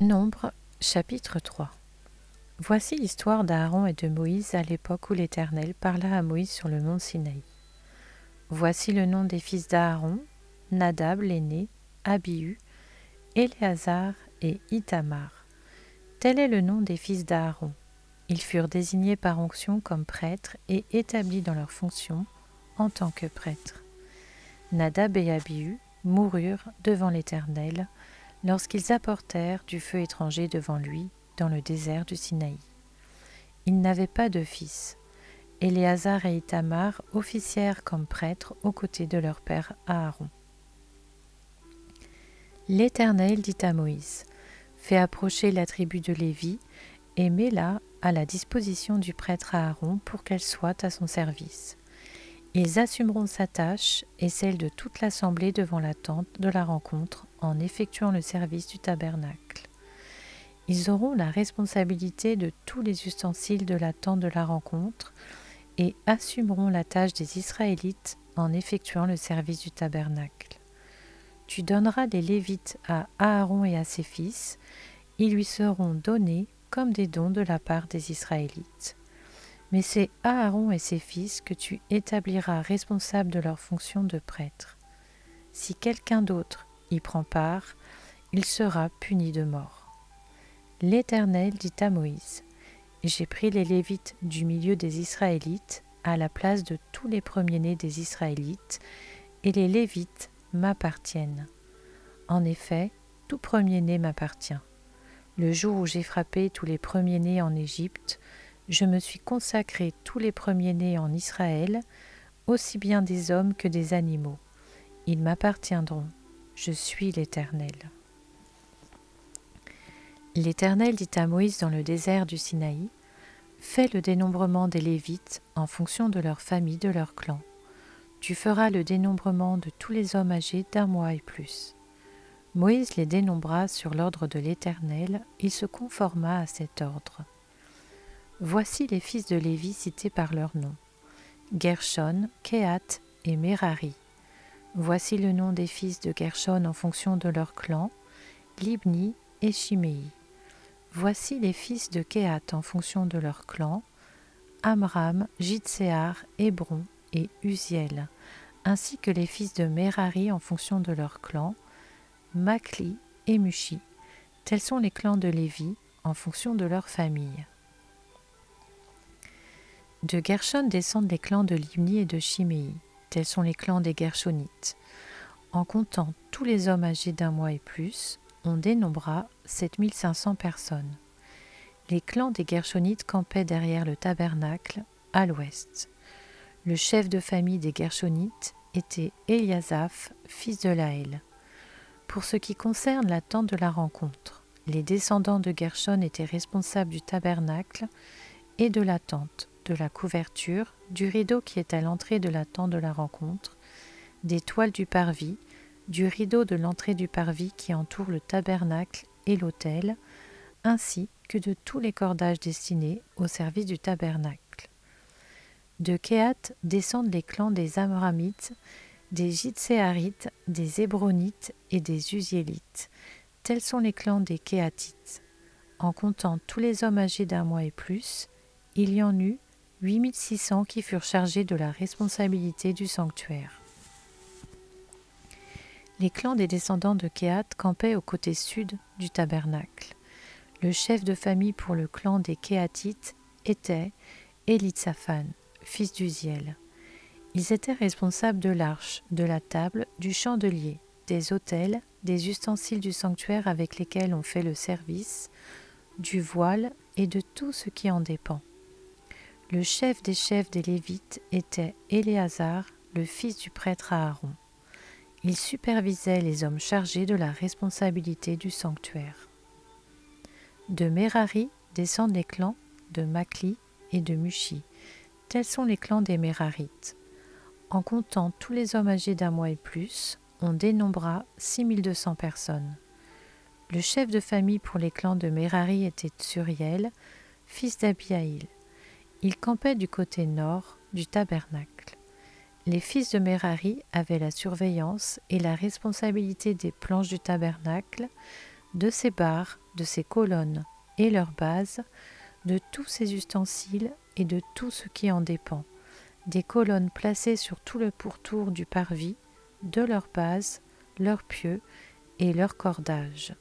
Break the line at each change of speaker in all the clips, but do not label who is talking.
Nombre, chapitre 3. Voici l'histoire d'Aaron et de Moïse à l'époque où l'Éternel parla à Moïse sur le mont Sinaï. Voici le nom des fils d'Aaron, Nadab l'aîné, Abihu, Éléazar et Ithamar. Tel est le nom des fils d'Aaron. Ils furent désignés par onction comme prêtres et établis dans leurs fonctions en tant que prêtres. Nadab et Abihu moururent devant l'Éternel lorsqu'ils apportèrent du feu étranger devant lui dans le désert du Sinaï. Ils n'avaient pas de fils. Éléazar et Ithamar officièrent comme prêtres aux côtés de leur père Aaron. L'Éternel dit à Moïse : Fais approcher la tribu de Lévi et mets-la à la disposition du prêtre Aaron pour qu'elle soit à son service. Ils assumeront sa tâche et celle de toute l'assemblée devant la tente de la rencontre en effectuant le service du tabernacle. Ils auront la responsabilité de tous les ustensiles de la tente de la rencontre et assumeront la tâche des Israélites en effectuant le service du tabernacle. Tu donneras les Lévites à Aaron et à ses fils, ils lui seront donnés comme des dons de la part des Israélites. Mais c'est Aaron et ses fils que tu établiras responsables de leur fonction de prêtre. Si quelqu'un d'autre y prend part, il sera puni de mort. L'Éternel dit à Moïse : J'ai pris les Lévites du milieu des Israélites à la place de tous les premiers-nés des Israélites, et les Lévites m'appartiennent. En effet, tout premier-né m'appartient. Le jour où j'ai frappé tous les premiers-nés en Égypte, je me suis consacré tous les premiers-nés en Israël, aussi bien des hommes que des animaux. Ils m'appartiendront. Je suis l'Éternel. L'Éternel dit à Moïse dans le désert du Sinaï : Fais le dénombrement des Lévites en fonction de leur famille, de leur clan. Tu feras le dénombrement de tous les hommes âgés d'1 mois et plus. Moïse les dénombra sur l'ordre de l'Éternel, il se conforma à cet ordre. Voici les fils de Lévi cités par leur nom : Gershon, Kehath et Merari. Voici le nom des fils de Gershon en fonction de leur clan : Libni et Shimei. Voici les fils de Kehath en fonction de leur clan : Amram, Jitséar, Hébron et Uziel, ainsi que les fils de Merari en fonction de leur clan : Makli et Mushi. Tels sont les clans de Lévi en fonction de leur famille. De Gershon descendent les clans de Libni et de Shimei. Tels sont les clans des Gershonites. En comptant tous les hommes âgés d'1 mois et plus, on dénombra 7500 personnes. Les clans des Gershonites campaient derrière le tabernacle, à l'ouest. Le chef de famille des Gershonites était Eliasaph, fils de Laël. Pour ce qui concerne la tente de la rencontre, les descendants de Gershon étaient responsables du tabernacle et de la tente, de la couverture, du rideau qui est à l'entrée de la tente de la rencontre, des toiles du parvis, du rideau de l'entrée du parvis qui entoure le tabernacle et l'autel, ainsi que de tous les cordages destinés au service du tabernacle. De Kehath descendent les clans des Amramites, des Jitséarites, des Hébronites et des Uziélites. Tels sont les clans des Kehathites. En comptant tous les hommes âgés d'1 mois et plus, il y en eut 8600 qui furent chargés de la responsabilité du sanctuaire. Les clans des descendants de Kehath campaient au côté sud du tabernacle. Le chef de famille pour le clan des Kehathites était Élitsaphan, fils d'Uziel. Ils étaient responsables de l'arche, de la table, du chandelier, des autels, des ustensiles du sanctuaire avec lesquels on fait le service, du voile et de tout ce qui en dépend. Le chef des chefs des Lévites était Éléazar, le fils du prêtre Aaron. Il supervisait les hommes chargés de la responsabilité du sanctuaire. De Merari descendent les clans de Makli et de Mushi. Tels sont les clans des Mérarites. En comptant tous les hommes âgés d'1 mois et plus, on dénombra 6200 personnes. Le chef de famille pour les clans de Merari était Tsuriel, fils d'Abihaïl. Il campait du côté nord du tabernacle. Les fils de Merari avaient la surveillance et la responsabilité des planches du tabernacle, de ses barres, de ses colonnes et leurs bases, de tous ses ustensiles et de tout ce qui en dépend, des colonnes placées sur tout le pourtour du parvis, de leurs bases, leurs pieux et leurs cordages.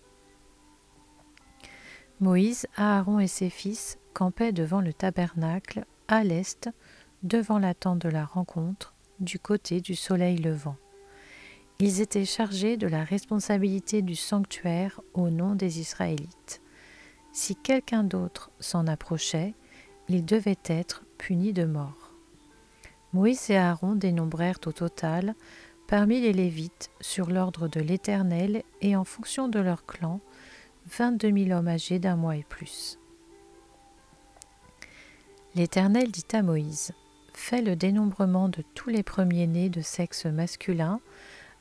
Moïse, Aaron et ses fils campaient devant le tabernacle, à l'est, devant la tente de la rencontre, du côté du soleil levant. Ils étaient chargés de la responsabilité du sanctuaire au nom des Israélites. Si quelqu'un d'autre s'en approchait, il devait être puni de mort. Moïse et Aaron dénombrèrent au total, parmi les Lévites, sur l'ordre de l'Éternel et en fonction de leur clan, 22 000 hommes âgés d'1 mois et plus. L'Éternel dit à Moïse : Fais le dénombrement de tous les premiers-nés de sexe masculin,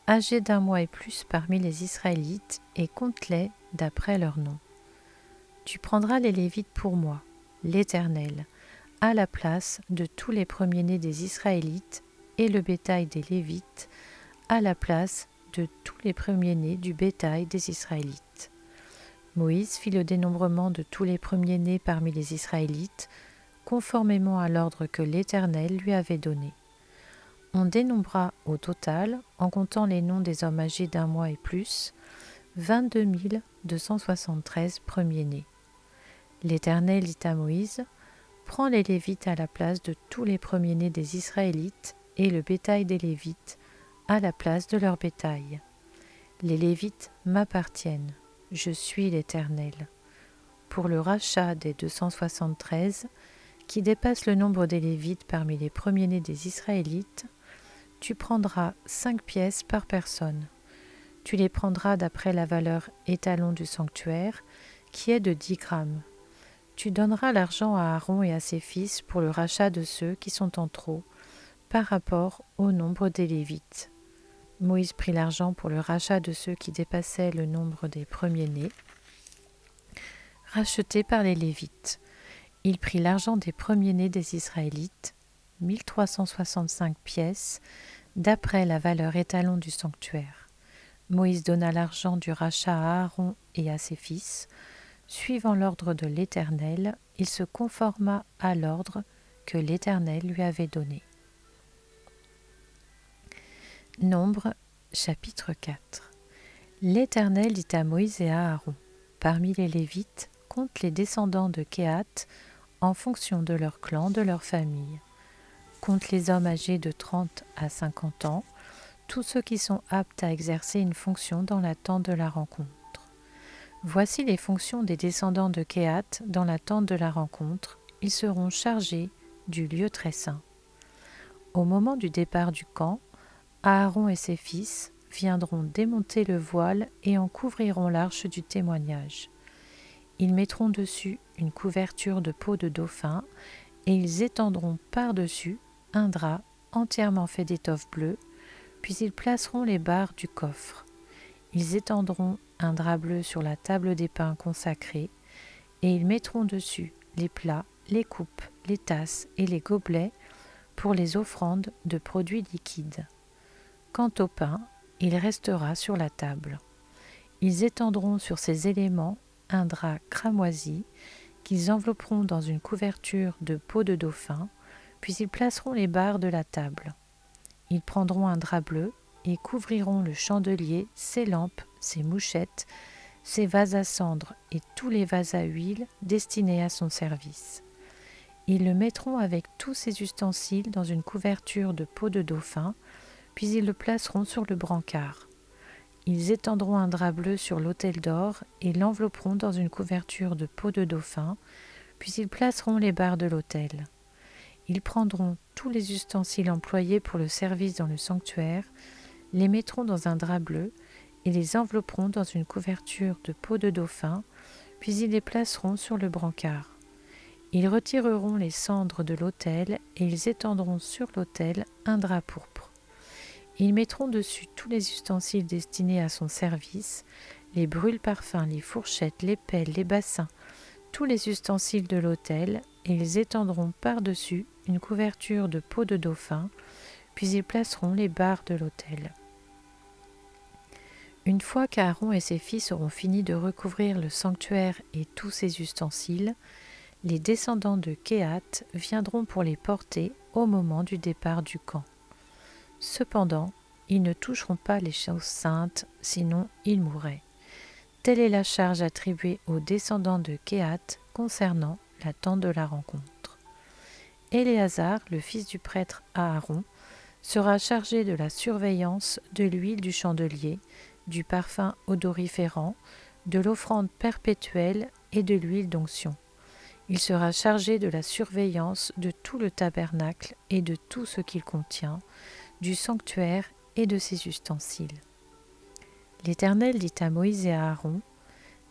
âgés d'1 mois et plus parmi les Israélites, et compte-les d'après leur nom. Tu prendras les Lévites pour moi, l'Éternel, à la place de tous les premiers-nés des Israélites, et le bétail des Lévites, à la place de tous les premiers-nés du bétail des Israélites. Moïse fit le dénombrement de tous les premiers-nés parmi les Israélites, conformément à l'ordre que l'Éternel lui avait donné. On dénombra au total, en comptant les noms des hommes âgés d'1 mois et plus, 22 273 premiers-nés. L'Éternel dit à Moïse : Prends les Lévites à la place de tous les premiers-nés des Israélites et le bétail des Lévites à la place de leur bétail. Les Lévites m'appartiennent, je suis l'Éternel. Pour le rachat des 273, qui dépasse le nombre des Lévites parmi les premiers-nés des Israélites, tu prendras 5 pièces par personne. Tu les prendras d'après la valeur étalon du sanctuaire, qui est de 10 grammes. Tu donneras l'argent à Aaron et à ses fils pour le rachat de ceux qui sont en trop, par rapport au nombre des Lévites. Moïse prit l'argent pour le rachat de ceux qui dépassaient le nombre des premiers-nés, rachetés par les Lévites. Il prit l'argent des premiers-nés des Israélites, 1365 pièces, d'après la valeur étalon du sanctuaire. Moïse donna l'argent du rachat à Aaron et à ses fils. Suivant l'ordre de l'Éternel, il se conforma à l'ordre que l'Éternel lui avait donné. Nombre, chapitre 4. L'Éternel dit à Moïse et à Aaron : Parmi les Lévites, compte les descendants de Kehath en fonction de leur clan, de leur famille. Compte les hommes âgés de 30 à 50 ans, tous ceux qui sont aptes à exercer une fonction dans la tente de la rencontre. Voici les fonctions des descendants de Kehath dans la tente de la rencontre. Ils seront chargés du lieu très saint. Au moment du départ du camp, Aaron et ses fils viendront démonter le voile et en couvriront l'arche du témoignage. Ils mettront dessus une couverture de peau de dauphin et ils étendront par-dessus un drap entièrement fait d'étoffe bleue, puis ils placeront les barres du coffre. Ils étendront un drap bleu sur la table des pains consacrée et ils mettront dessus les plats, les coupes, les tasses et les gobelets pour les offrandes de produits liquides. Quant au pain, il restera sur la table. Ils étendront sur ces éléments un drap cramoisi qu'ils envelopperont dans une couverture de peau de dauphin, puis ils placeront les barres de la table. Ils prendront un drap bleu et couvriront le chandelier, ses lampes, ses mouchettes, ses vases à cendre et tous les vases à huile destinés à son service. Ils le mettront avec tous ses ustensiles dans une couverture de peau de dauphin, puis ils le placeront sur le brancard. Ils étendront un drap bleu sur l'autel d'or et l'envelopperont dans une couverture de peau de dauphin, puis ils placeront les barres de l'autel. Ils prendront tous les ustensiles employés pour le service dans le sanctuaire, les mettront dans un drap bleu et les envelopperont dans une couverture de peau de dauphin, puis ils les placeront sur le brancard. Ils retireront les cendres de l'autel et ils étendront sur l'autel un drap pourpre. Ils mettront dessus tous les ustensiles destinés à son service, les brûle-parfums, les fourchettes, les pelles, les bassins, tous les ustensiles de l'autel, et ils étendront par-dessus une couverture de peau de dauphin, puis ils placeront les barres de l'autel. Une fois qu'Aaron et ses fils auront fini de recouvrir le sanctuaire et tous ses ustensiles, les descendants de Kehath viendront pour les porter au moment du départ du camp. Cependant, ils ne toucheront pas les choses saintes, sinon ils mourraient. Telle est la charge attribuée aux descendants de Kehath concernant la tente de la rencontre. Éléazar, le fils du prêtre Aaron, sera chargé de la surveillance de l'huile du chandelier, du parfum odoriférant, de l'offrande perpétuelle et de l'huile d'onction. Il sera chargé de la surveillance de tout le tabernacle et de tout ce qu'il contient, du sanctuaire et de ses ustensiles. L'Éternel dit à Moïse et à Aaron :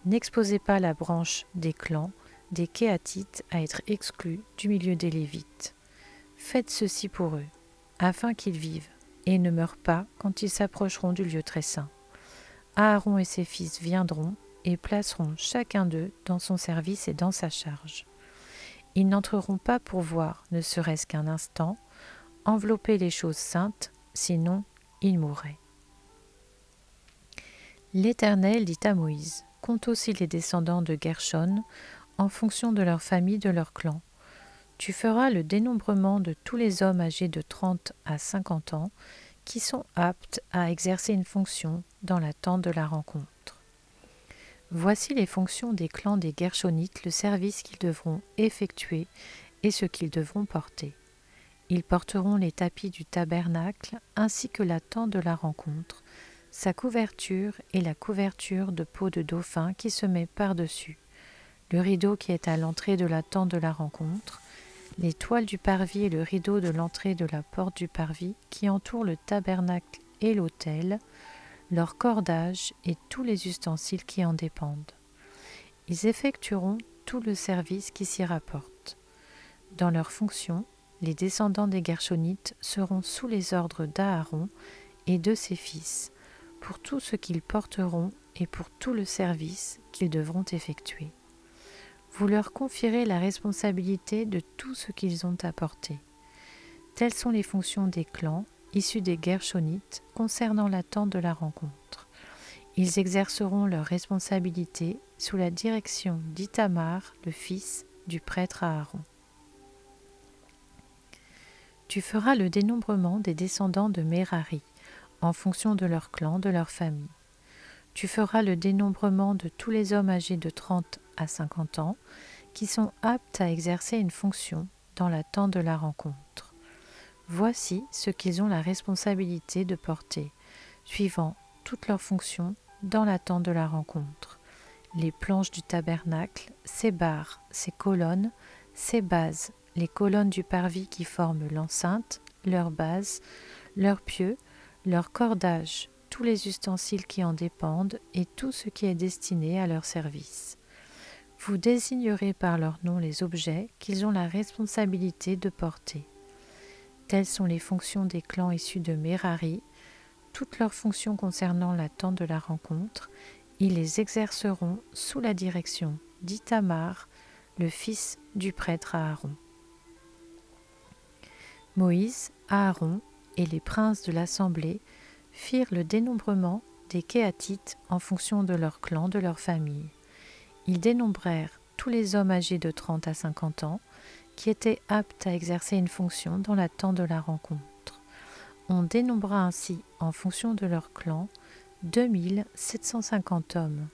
n'exposez pas la branche des clans des Kéhathites à être exclus du milieu des Lévites. Faites ceci pour eux, afin qu'ils vivent et ne meurent pas quand ils s'approcheront du lieu très saint. Aaron et ses fils viendront et placeront chacun d'eux dans son service et dans sa charge. Ils n'entreront pas pour voir, ne serait-ce qu'un instant, envelopper les choses saintes, sinon ils mourraient. L'Éternel dit à Moïse : compte aussi les descendants de Gershon en fonction de leur famille, de leur clan. Tu feras le dénombrement de tous les hommes âgés de 30 à 50 ans qui sont aptes à exercer une fonction dans la tente de la rencontre. Voici les fonctions des clans des Gershonites, le service qu'ils devront effectuer et ce qu'ils devront porter. Ils porteront les tapis du tabernacle ainsi que la tente de la rencontre, sa couverture et la couverture de peau de dauphin qui se met par-dessus, le rideau qui est à l'entrée de la tente de la rencontre, les toiles du parvis et le rideau de l'entrée de la porte du parvis qui entourent le tabernacle et l'autel, leur cordage et tous les ustensiles qui en dépendent. Ils effectueront tout le service qui s'y rapporte. Dans leurs fonctions, les descendants des Gershonites seront sous les ordres d'Aaron et de ses fils, pour tout ce qu'ils porteront et pour tout le service qu'ils devront effectuer. Vous leur confierez la responsabilité de tout ce qu'ils ont à porter. Telles sont les fonctions des clans issus des Gershonites concernant la tente de la rencontre. Ils exerceront leurs responsabilités sous la direction d'Ithamar, le fils du prêtre Aaron. Tu feras le dénombrement des descendants de Merari, en fonction de leur clan, de leur famille. Tu feras le dénombrement de tous les hommes âgés de 30 à 50 ans qui sont aptes à exercer une fonction dans la tente de la rencontre. Voici ce qu'ils ont la responsabilité de porter, suivant toutes leurs fonctions dans la tente de la rencontre. Les planches du tabernacle, ses barres, ses colonnes, ses bases, les colonnes du parvis qui forment l'enceinte, leurs bases, leurs pieux, leurs cordages, tous les ustensiles qui en dépendent et tout ce qui est destiné à leur service. Vous désignerez par leur nom les objets qu'ils ont la responsabilité de porter. Telles sont les fonctions des clans issus de Merari, toutes leurs fonctions concernant la tente de la rencontre, ils les exerceront sous la direction d'Ithamar, le fils du prêtre Aaron. Moïse, Aaron et les princes de l'assemblée firent le dénombrement des Kéhathites en fonction de leur clan, de leur famille. Ils dénombrèrent tous les hommes âgés de 30 à 50 ans qui étaient aptes à exercer une fonction dans la tente de la rencontre. On dénombra ainsi, en fonction de leur clan, 2750 hommes.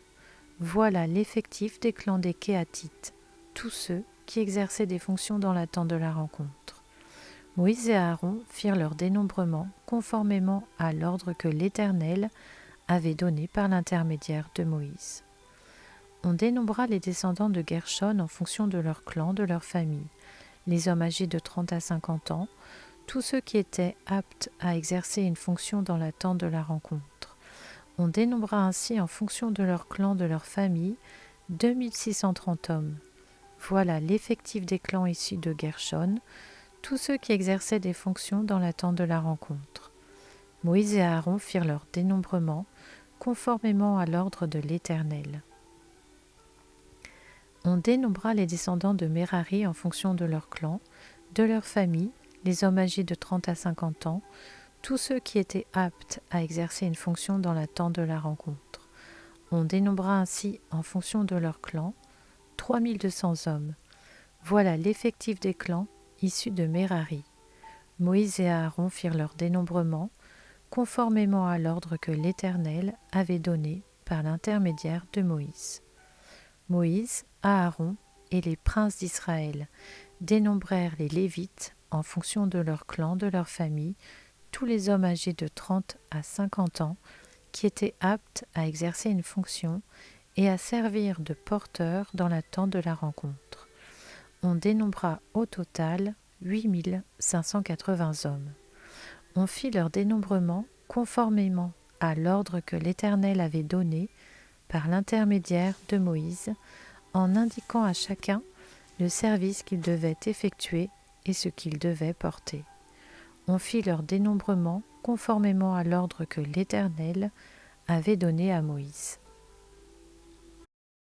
Voilà l'effectif des clans des Kéhathites, tous ceux qui exerçaient des fonctions dans la tente de la rencontre. Moïse et Aaron firent leur dénombrement conformément à l'ordre que l'Éternel avait donné par l'intermédiaire de Moïse. On dénombra les descendants de Gershon en fonction de leur clan, de leur famille, les hommes âgés de 30 à 50 ans, tous ceux qui étaient aptes à exercer une fonction dans la tente de la rencontre. On dénombra ainsi en fonction de leur clan, de leur famille, 2630 hommes. Voilà l'effectif des clans issus de Gershon, tous ceux qui exerçaient des fonctions dans la tente de la rencontre. Moïse et Aaron firent leur dénombrement conformément à l'ordre de l'Éternel. On dénombra les descendants de Merari en fonction de leur clan, de leur famille, les hommes âgés de 30 à 50 ans, tous ceux qui étaient aptes à exercer une fonction dans la tente de la rencontre. On dénombra ainsi, en fonction de leur clan, 3200 hommes. Voilà l'effectif des clans issus de Merari. Moïse et Aaron firent leur dénombrement, conformément à l'ordre que l'Éternel avait donné par l'intermédiaire de Moïse. Moïse, Aaron et les princes d'Israël dénombrèrent les Lévites en fonction de leur clan, de leur famille, tous les hommes âgés de 30 à 50 ans qui étaient aptes à exercer une fonction et à servir de porteurs dans la tente de la rencontre. On dénombra au total 8580 hommes. On fit leur dénombrement conformément à l'ordre que l'Éternel avait donné par l'intermédiaire de Moïse, en indiquant à chacun le service qu'il devait effectuer et ce qu'il devait porter. On fit leur dénombrement conformément à l'ordre que l'Éternel avait donné à Moïse.